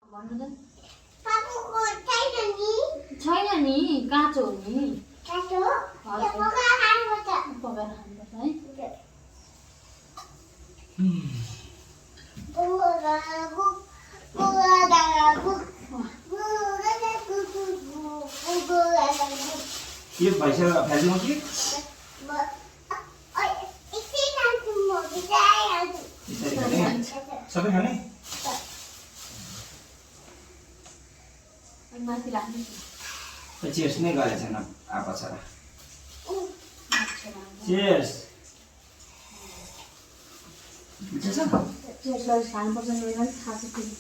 भन्नु त पापुको छैन नि छैन नि काँचो हो नि काँचो यो पकाएर खानुपर्छ पकाएर खानुपर्छ है यो भइसक्यो फ्याल्दिउँ कि सबै खाने माथि राख्नु चियर्स नै गरेको छैन आपा छोरा चियर्स मिठो छ खानुपर्छ मेरो थाहा छ फेरि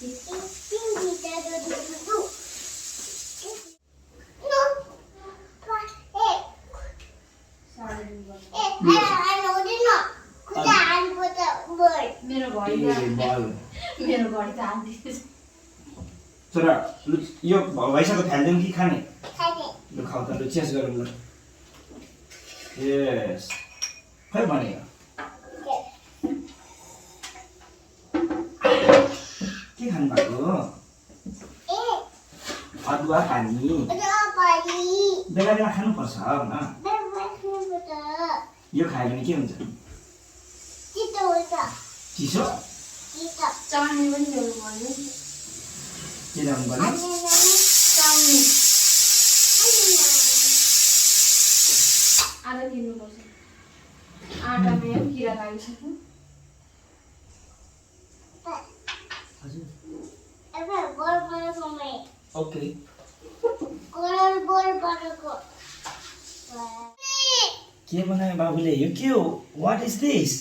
मेरो घडी त हाल्दै छोरा लु यो भइसक्यो फ्याल्दिउँ कि खाने लु खाऊ त लु चियर्स गरौँ ल यस खै भनेको के खानु भएको अदुवा पानी बेला बेला खानुपर्छ न यो खायो भने के हुन्छ चिसो चाउमिन पनि ल्याउनु पर्यो के ल्याउनु पर्ने चाउमिन आधा किन्नुपर्छ आटामा यो किरा लागिसक्यो ओके के बनायो बाबुले यो के हो व्हाट इज दिस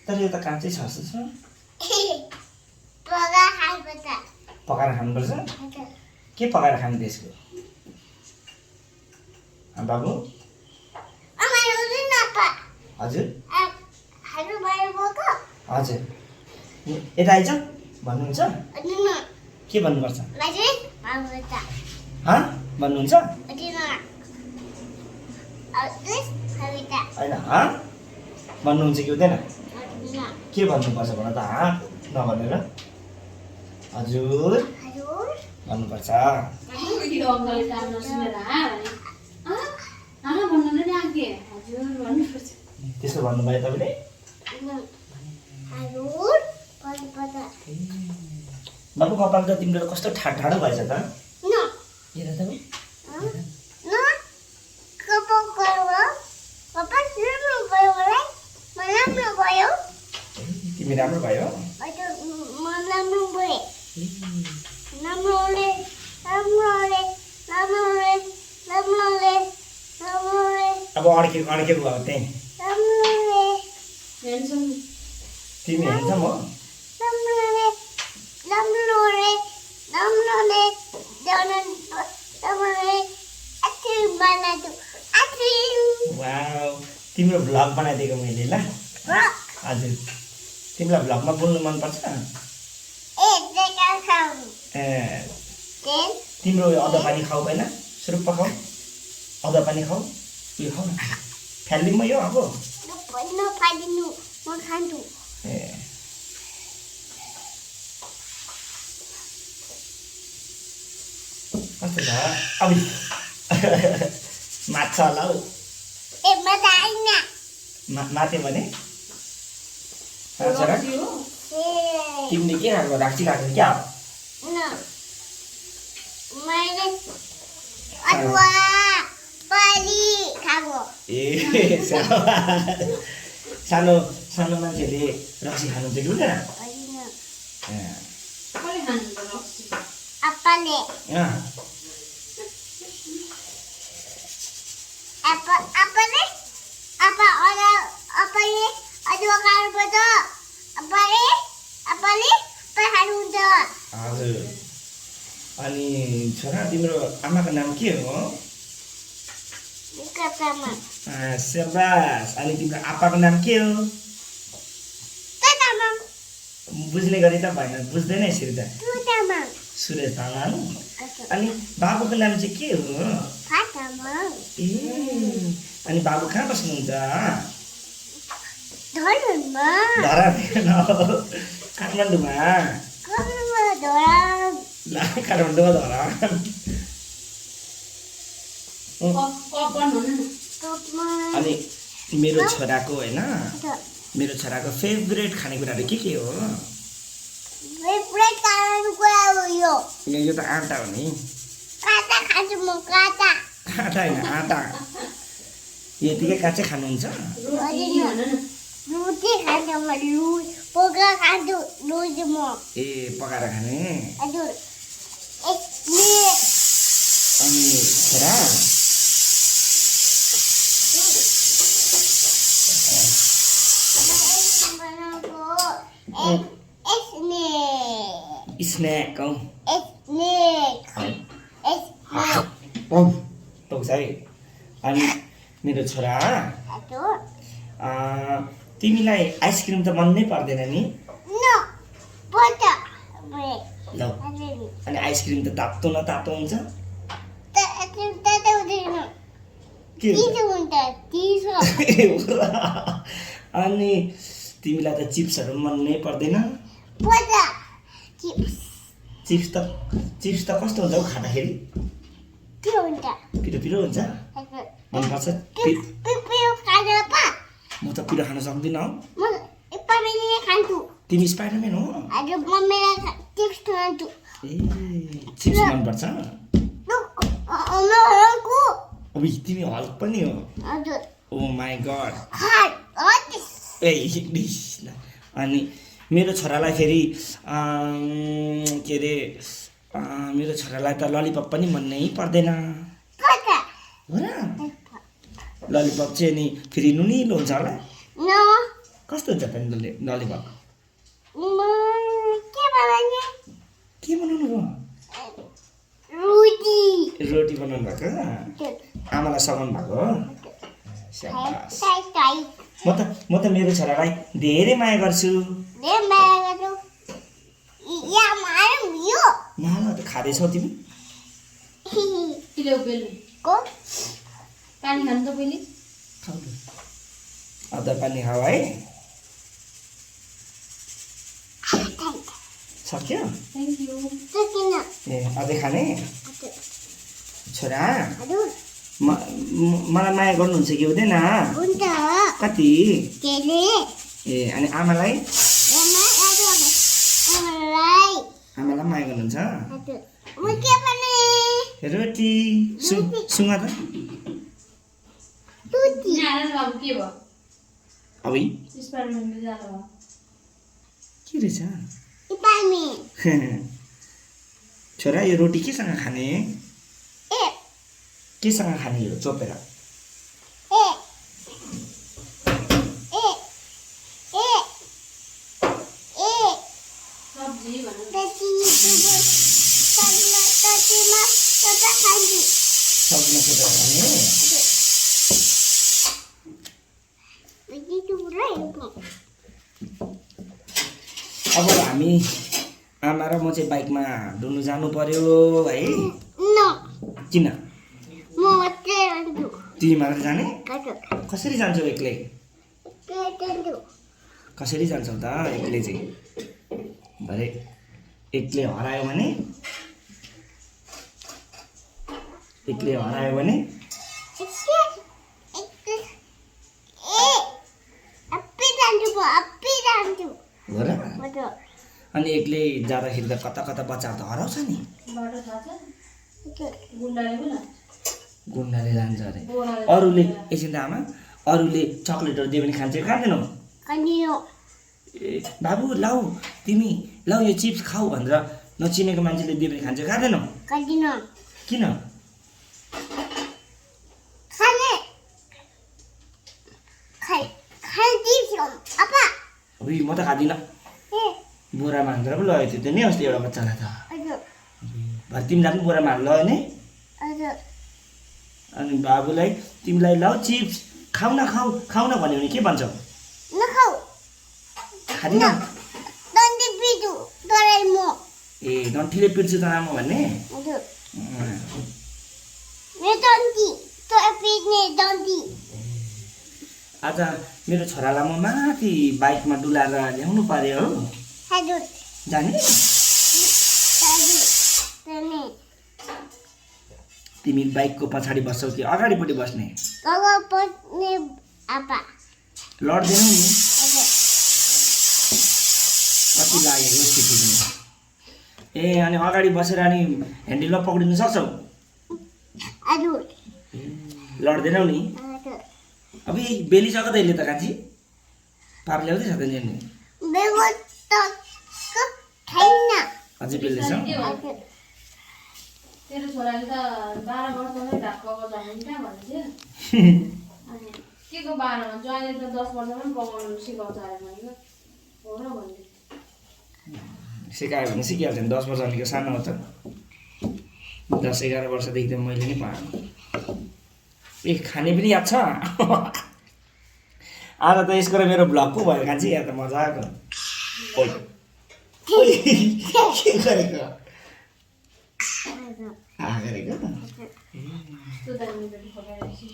तर यो त काँचै छ जस्तो छ पकाएर खानुपर्छ के पकाएर खाने त्यसको बाबु हजुर हजुर यता आइज भन्नुहुन्छ के भन्नुपर्छ भन्नुहुन्छ होइन भन्नुहुन्छ कि हुँदैन के भन्नुपर्छ भन त नभनेर हजुर भन्नुपर्छ त्यसो भन्नुभयो तपाईँले बाबु कपाल त तिम्रो त कस्तो ठाडो भएछ त हेर त तिमी राम्रो भयो अब अड्केको भयो त्यही तिमी हेर्छौ म वाउ तिम्रो भ्लग बनाइदिएको मैले ल हजुर तिमीलाई भ्लगमा बोल्नु मनपर्छ तिम्रो अदुवा पानी खाऊ पहिला सुरुप्प खाऊ अदुवा पानी खाऊ उयो खाऊ न फ्याल्दिउँ म यो अब ए कस्तो छ अब माछा होला हौ माथि भने तिमीले के खाएको राक्सी खाएको क्या ए सानो सानो मान्छेले रक्सी खानु चाहिँ हुँदैन हजुर अनि छोरा तिम्रो आमाको नाम के हो सेबास अनि तिम्रो आप्पाको नाम के हो बुझ्ने गरी त भएन बुझ्दैन यसरी त सुरेश तामाङ अनि बाबुको नाम चाहिँ के हो ए अनि बाबु कहाँ बस्नुहुन्छ धरमा धरान होइन काठमाडौँमा कमलमा धरा ला काठमाडौँमा धरान कप भन्नु न कपमा अनि मेरो छोराको होइन मेरो छोराको फेभरेट खानेकुराहरू के हो फेभरेट खानेकुरा हो यो यो त आँटा हो नि काटा खान्छु म काटा आँटा होइन आँटा यतिकै काँचै खानुहुन्छ रोटी भन न रोटी खान्छ म पोका खान्छु रोटी म ए पकाएर खाने हजुर अनि छोरा स्न्याक हौ पाउँछ है अनि मेरो छोरा तिमीलाई आइसक्रिम त मन नै पर्दैन नि ल अनि आइसक्रिम त तातो न तातो हुन्छ के अनि तिमीलाई त चिप्सहरू मन नै पर्दैन चिप्स त कस्तो हुन्छ हौ खाँदाखेरि पिरो पिरो हुन्छ मनपर्छ म त पिरो खान सक्दिनँ हौ तिमी स्पाइडरम्यान हो ए चिप्स मनपर्छ अब तिमी हल्क पनि हो ओ माई गड ए अनि मेरो छोरालाई फेरि के अरे मेरो छोरालाई त ललिपप पनि मन नै पर्दैन हो र ललिपप चाहिँ नि फेरि नुनिलो हुन्छ होला कस्तो हुन्छ त ललिपप के बनाउनु भयो रोटी बनाउनु भएको आमालाई सघाउनु भएको हो स्याबास। म त मेरो छोरालाई धेरै माया गर्छु नाला त खाँदैछौ तिमी किलो बेलु पानी खानु त पहिले खाऊ न अदर पानी खाऊ है सक्यो थ्याङ्क यू ए अझै खाने छोरा मलाई माया गर्नुहुन्छ कि हुँदैन कति ए अनि आमालाई आमालाई माया गर्नुहुन्छ रोटी सुँग त यहाँ अब के भयो अब स्पाइडरम्यान जाँदा भयो के रहेछ छोरा यो रोटी केसँग खाने केसँग खाने यो चोपेर सब्जी भन्नु सब्जीमा चोपेर खाने अब हामी आमा र म चाहिँ बाइकमा डुल्नु जानु पर्यो है किन तिमी मात्र जाने कसरी जान्छौ एक्लै कसरी जान्छौ त एक्लै चाहिँ भरे एक्लै हरायो भने हो र अनि एक्लै जाँदाखेरि त कता कता बच्चाहरू त हराउँछ नि बाटो थाहा छ गुन्डाले पो लान्छ गुन्डाले लान्छ अरे अरूले एकछिन त आमा अरूले चक्लेटहरू दियो भने खान्छ खाँदैनौ ए बाबु लाऊ तिमी लाऊ यो चिप्स खाऊ भनेर नचिनेको मान्छेले दियो भने खान्छ खाँदैनौ किन उही म त खाँदिनँ बोरामा हालेर पो लगेको थियो नि अस्ति एउटा बच्चालाई त भरे तिमीलाई पनि बोरामा हालेर लग्यो नि अनि बाबुलाई तिमीलाई लाऊ चिप्स खाऊ न भन्यो भने के भन्छौ खाँदिन ए डन्ठीले पिट्छु त आमा भन्ने आज मेरो छोरालाई म माथि बाइकमा डुलाएर ल्याउनु पर्यो हो हजुर जाने तने तिमी बाइकको पछाडि बस्छौ कि अगाडिपट्टि बस्ने कगा पत्ने आपा लड्दैनौ नि हजुर कति लागेको स्थिति तिमी ए अनि अगाडि बसेर अनि ह्यान्डलमा पक्रिन सक्छौ हजुर लड्दैनौ नि हजुर अब बेलिसक्यो त यसले त कान्छी पार ल्याउँदैछ त नि बेगो त छैन अझै बेल्दैछ हजुर तेरो छोराले त 12 वर्षमै ढाक्काको जमिन कहाँ भन्थ्यो अनि के को 12 भन्छ अहिले त 10 वर्षमै पकाउनु सिकाउँछ अरे मैले हो र भन्दै सिकायो भने सिकिहाल्छ नि 10 वर्ष अलिक सानो हो त 10-11 वर्षदेखि त मैले नै पाएँ ए खाने पनि याद छ आज त यसको र मेरो भ्लग पो भयो कान्छी यहाँ त मजा आएको ओइ के गरेको गरेको सुदानीबाट पकाइरहेछु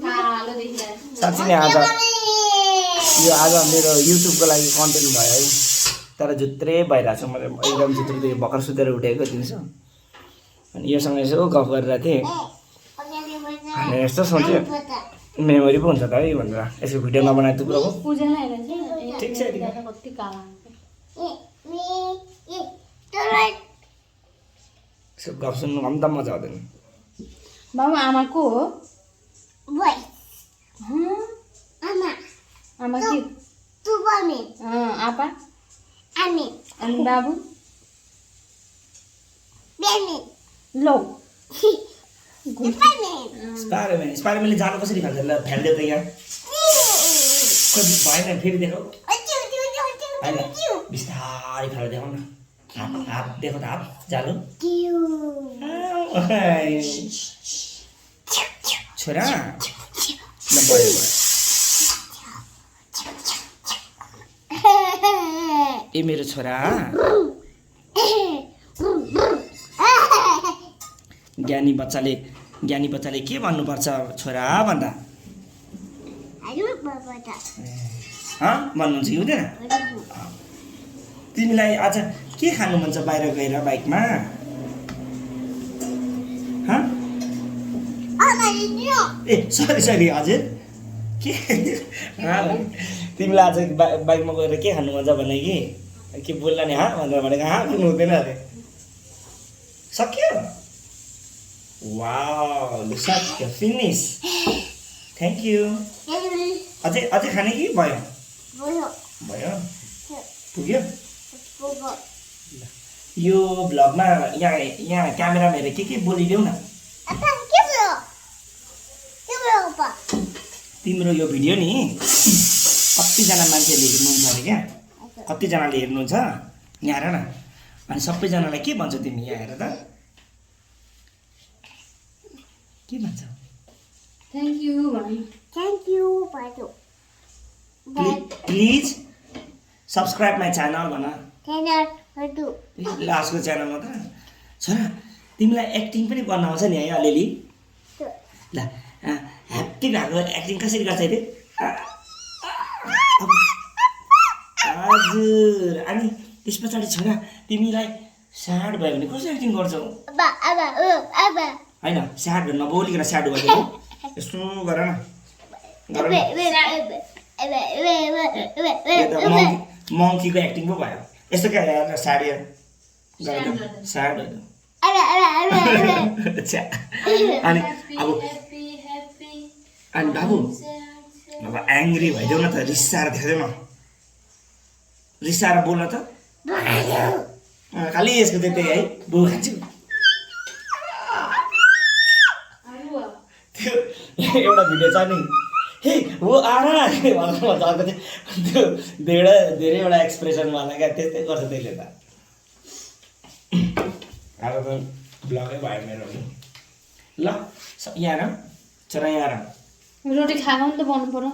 कालो देखिरहेको साँच्ची नै आज यो आज मेरो युट्युबको लागि कन्टेन्ट भयो है तर जुत्रै भइरहेको छ मैले एकदम जुत्रोदेखि भर्खर सुतेर उठेको दिन्छु अनि योसँग यसो गफ गरेर थिएँ अनि यस्तो सोचेँ मेमोरी पो हुन्छ त है भनेर यसको भिडियो नबनाए त कुरो हो पूजालाई हेरेर चाहिँ ठिक छ कति काला यसको गफ सुन्नु पनि त मजा आउँदैन बाबु आमा को हो बोय आमा आमा के तू बने आपा आमी अनि बाबु बेनी लो स्पाइडरम्यानले जालो कसरी खान्छ ल फ्याल्दै त यहाँ कति भएन फेरि देखौ होइन बिस्तारै फ्यालेर देखाउ न हात देखो त हात जालो छोरा ल भयो ए मेरो छोरा ज्ञानी बच्चाले के भन्नुपर्छ छोरा भन्दा भन्नुहुन्छ कि हुँदैन तिमीलाई आज के खानु मन छ बाहिर गएर बाइकमा ए सरी हजुर के तिमीलाई आज बाइकमा गएर के खानु मन छ भने के बोल्ला नि भनेर भनेको भन्नु हुँदैन अरे सक्यो वाउ सक्यो फिनिस थ्याङ्क यू अझै खाने कि भयो पुग्यो यो भ्लगमा यहाँ क्यामेरामा हेरेर के बोलिदेऊ न तिम्रो यो भिडियो नि कतिजना मान्छेले हेर्नुहुन्छ अरे क्या कतिजनाले हेर्नुहुन्छ यहाँ हेर न अनि सबैजनालाई के भन्छ तिमी यहाँ हेर त के भन्छ thank you please subscribe my channel भन लास्टको च्यानलमा त छोरा तिमीलाई एक्टिङ पनि गर्न आउँछ नि है अलिअलि ल ह्याप्पी भएको एक्टिङ कसरी गर्छ अरे हजुर अनि त्यस पछाडि छोरा तिमीलाई स्याड भयो भने कसरी एक्टिङ गर्छौ होइन स्याड नबोलिकन स्याड गर्छौ यस्तो गर न मङ्कीको एक्टिङ पो भयो यस्तो क्या स्याड स्याड होइन अनि बाबु अब एङ्ग्री भइदेऊ न त रिसाएर देखाइदेऊ न रिसाएर बोल्न त खालि यसको चाहिँ त्यही है बुबु खान्छु त्यो एउटा भिडियो छ नि हे हो आरा अर्को चाहिँ त्यो धेरैवटा एक्सप्रेसनवाला क्या त्यस्तै गर्छ त्यसले त अब त ब्लगै भयो मेरो नि ल यहाँ छोरा यहाँ रोटी खाएको नि त बन्नु पर्यो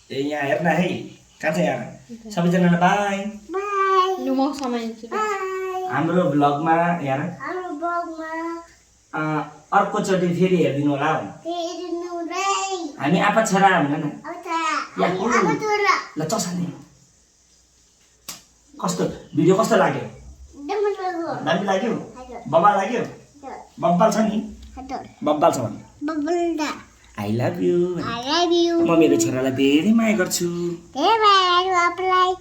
ए यहाँ हेर्न है कहाँ छ यहाँ सबैजनालाई बाई लु म समाइदिन्छु हाम्रो ब्लगमा यहाँ अर्कोचोटि फेरि हेरिदिनु होला हामी आपा छोरा भन न अब त याहू। अब छोरा ल चसाने कस्तो भिडियो कस्तो लाग्यो दमलको दामी लाग्यो हजुर बब्बा लाग्यो बब्बल छ नि हजुर बब्बल छ भने बबलदा I love you I love you म मेरो छोरालाई धेरै माया गर्छु हे भाइ आपलाई